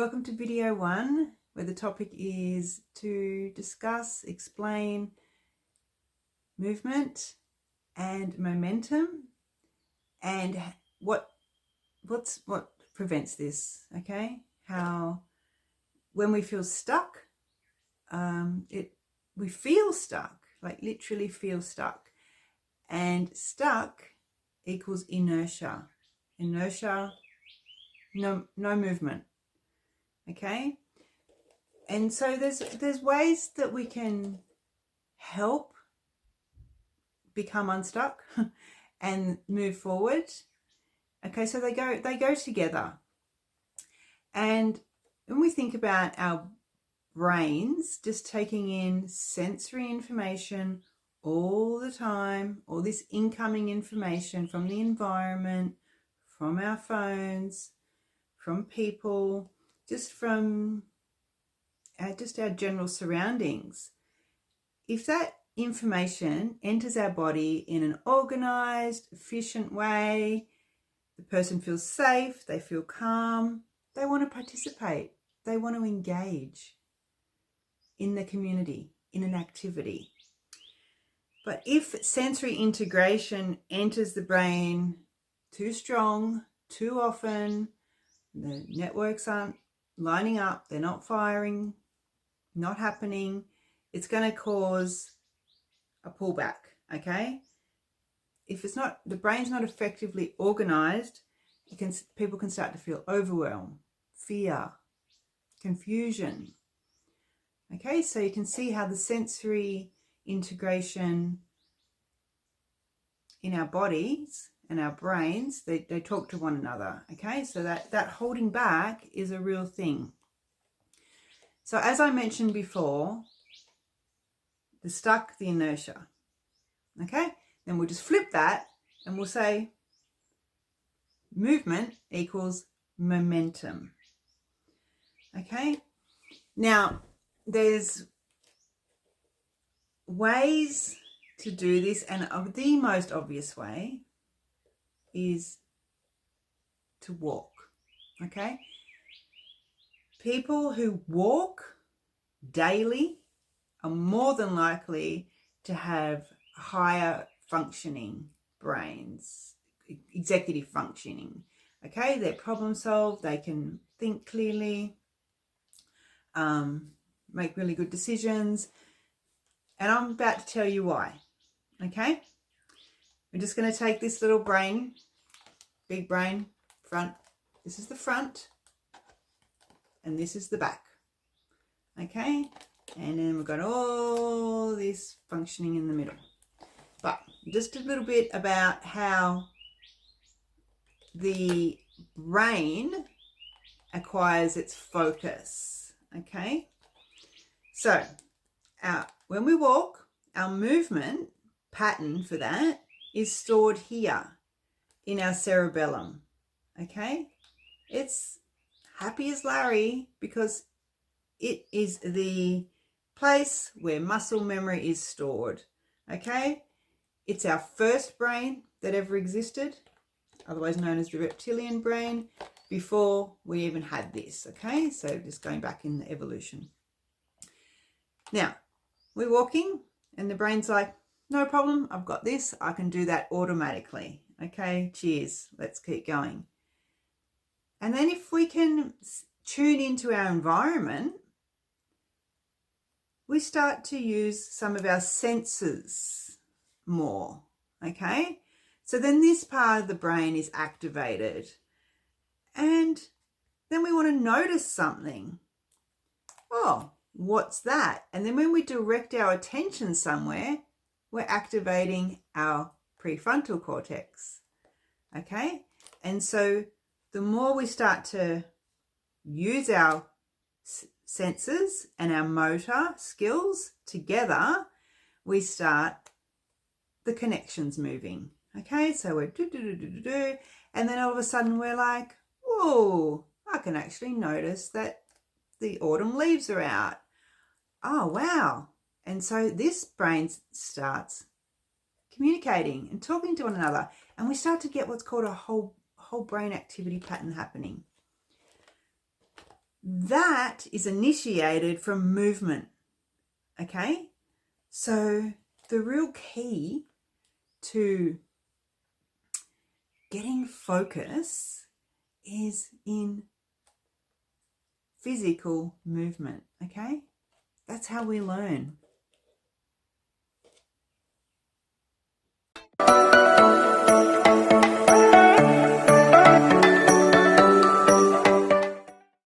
Welcome to video 1, where the topic is to discuss, explain movement and momentum and what prevents this, okay? How when we feel stuck, we feel stuck, like literally feel stuck. And stuck equals inertia. Inertia, no movement. Okay, and so there's ways that we can help become unstuck and move forward. Okay, so they go together. And when we think about our brains just taking in sensory information all the time, all this incoming information from the environment, from our phones, from people, just from our general surroundings. If that information enters our body in an organized, efficient way, the person feels safe, they feel calm, they want to participate, they want to engage in the community, in an activity. But if sensory integration enters the brain too strong, too often, the networks aren't lining up, they're not firing, not happening, it's going to cause a pullback, okay? If it's not, the brain's not effectively organized, people can start to feel overwhelmed, fear, confusion. Okay, so you can see how the sensory integration in our bodies and our brains, they talk to one another. Okay, so that holding back is a real thing. So as I mentioned before, the stuck, the inertia. Okay, then we'll just flip that and we'll say movement equals momentum. Okay, now there's ways to do this, and the most obvious way is to walk. Okay, people who walk daily are more than likely to have higher functioning brains, executive functioning. Okay, they're problem solve, they can think clearly, make really good decisions, and I'm about to tell you why. Okay, we're just going to take this little brain, big brain, front. This is the front, and this is the back. Okay, and then we've got all this functioning in the middle. But just a little bit about how the brain acquires its focus. Okay, so when we walk, our movement pattern for that is stored here in our cerebellum. Okay, it's happy as Larry because it is the place where muscle memory is stored. Okay, it's our first brain that ever existed, otherwise known as the reptilian brain, before we even had this. Okay, so just going back in the evolution. Now we're walking and the brain's like, no problem, I've got this, I can do that automatically. Okay, cheers, let's keep going. And then if we can tune into our environment, we start to use some of our senses more. Okay, so then this part of the brain is activated, and then we want to notice something. Oh, what's that? And then when we direct our attention somewhere, we're activating our prefrontal cortex. Okay, and so the more we start to use our senses and our motor skills together, we start the connections moving. Okay, so we're do, and then all of a sudden we're like, whoa, I can actually notice that the autumn leaves are out. Oh, wow. And so this brain starts communicating and talking to one another, and we start to get what's called a whole brain activity pattern happening. that is initiated from movement. Okay, so the real key to getting focus is in physical movement. Okay, that's how we learn.